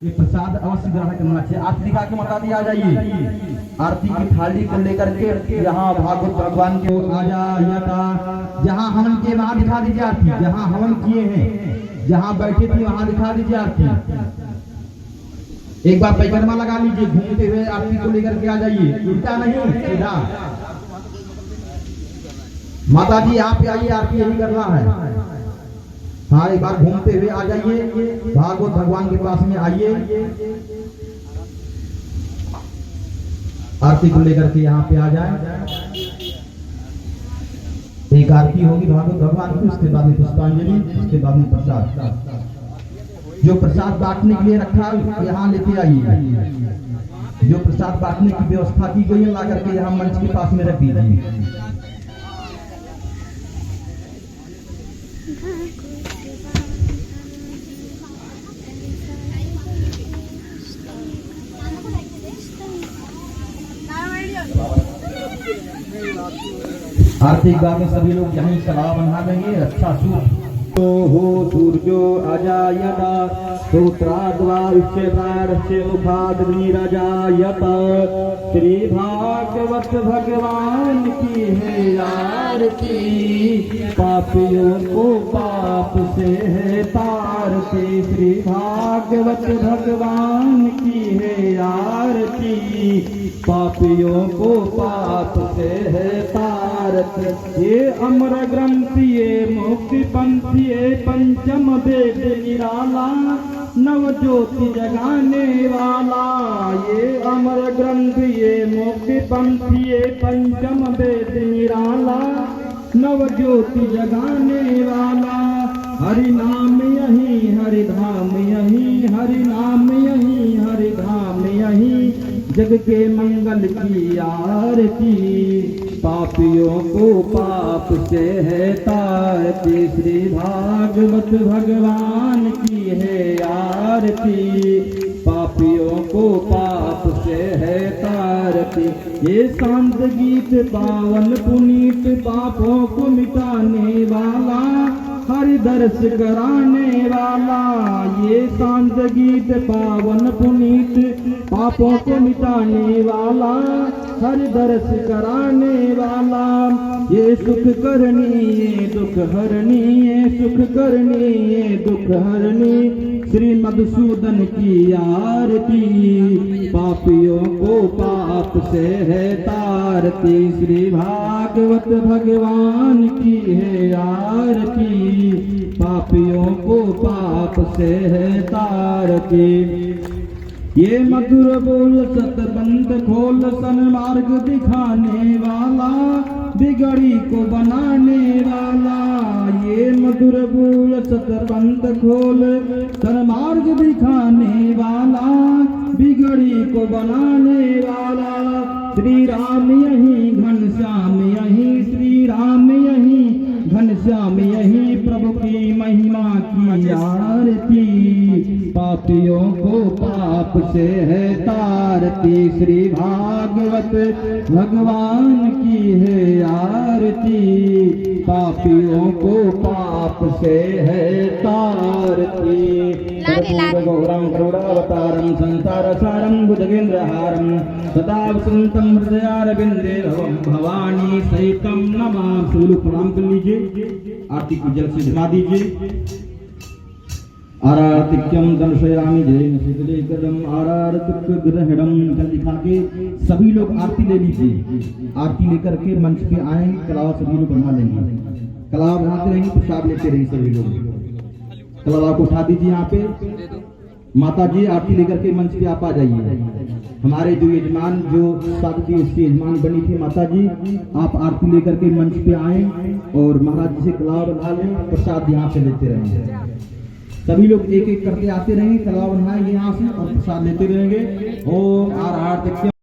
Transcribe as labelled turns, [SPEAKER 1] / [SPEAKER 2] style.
[SPEAKER 1] ये प्रसाद अवश्य ग्रहण करना चाहिए। आरती दिखा के बता दिया, आ जाइए। आरती की थाली को लेकर के यहाँ भागवत भगवान के आ जाइए। जहाँ हवन किए वहाँ दिखा दीजिए आरती। जहाँ हवन किए हैं, जहाँ बैठे थे वहाँ दिखा दीजिए आरती। एक बार पैकरमा लगा लीजिए, घूमते हुए आरती को लेकर के आ जाइए। उल्टा नहीं, सीधा। माता जी आप आइए, आरती यही करना है। हाँ, एक बार घूमते हुए आ जाइए, भागवत भगवान के पास में आइए। आरती को लेकर के यहाँ पे आ जाए। एक आरती होगी भागवत भगवान की, उसके बाद में पुष्पांजलि, उसके बाद में प्रसाद। जो प्रसाद बांटने के लिए रखा है यहाँ लेते आइए। जो प्रसाद बांटने की व्यवस्था की गई है ला करके यहाँ मंच के पास में रख दीजिए। आर्थिक बात में सभी लोग यहीं सलाह बना देंगे। अच्छा सूत्र हो सूर्यो अजायत सूत्राद्वारुष्यकारस्य मुखाद्नीरजायत। श्री भागवत भगवान की है आरती, पापियों को पाप से है तारती। श्री भागवत भगवान की है आरती, पापियों को पाप से है तारती। ये अमर ग्रंथ ये मुक्ति पंथी ये पंचम वेद निराला, नव ज्योति जगाने वाला। ये अमर ग्रंथ ये मुक्ति पंथी ये पंचम वेद निराला, नव ज्योति जगाने वाला। हरि नाम यही हरि धाम यही, हरि नाम यही हरि धाम यही। जग के मंगल की आरती, पापियों को पाप से है तारती। श्री भागवत भगवान की है आरती, पापियों को पाप से है तारती। ये शांत गीत पावन पुनीत, पापों को मिटाने वाला, हरि दर्श कराने वाला। ये शांत गीत पावन पुनीत, पापों को मिटाने वाला, हरि दर्श कराने वाला। ये सुख करनी ये दुख हरनी, ये सुख करनी ये दुख हरनी। श्री मधुसूदन की आरती, पापियों को पाप से है तारती। श्री भागवत भगवान की है आरती, पापियों को पाप से है तारती। ये मधुर बोल सतबंध खोल, सन्मार्ग दिखाने वाला, बिगड़ी को बनाने वाला। ये मधुर बोल सतबंध खोल, सन्मार्ग दिखाने वाला, बिगड़ी को बनाने वाला। श्री राम यही घनश्याम यही, श्री राम यही घनश्याम यही। प्रभु की महिमा की आरती, पापियों को पाप से है तारती। श्री भागवत भगवान की है आरती, पापियों को पाप से है तारती। गौरम करुणावतारम संसार सारम भुजगेन्द्रहारम, सदा वसंतम हृदयारविंदे भवानी सहितम नमामि। सब लोग प्रणाम कर लीजिए, आरती को जल से जला दीजिए। आरातिक्यम दर्शयामि जय शीतले कदम आरातिक्य ग्रहणम। जल दिखा के सभी लोग आरती ले लीजिए। आरती लेकर के मंच पे आएंगे, कलावा सभी लोग बना लेंगे। कलावा बनाते रहेंगे, प्रसाद लेते रहेंगे सभी लोग। कलावा को उठा दीजिए यहाँ पे। माता जी आरती लेकर के मंच पे आप आ जाइए। हमारे जो यजमान जो शादी उसकी यजमान बनी थी माता जी, आप आरती लेकर के मंच पे आए और महाराज जी से कलावा बना लें, प्रसाद यहाँ से लेते रहेंगे। सभी लोग एक एक करके आते रहेंगे, कलावा बनाएंगे यहाँ से और प्रसाद लेते रहेंगे। ओम आराधिक्यम।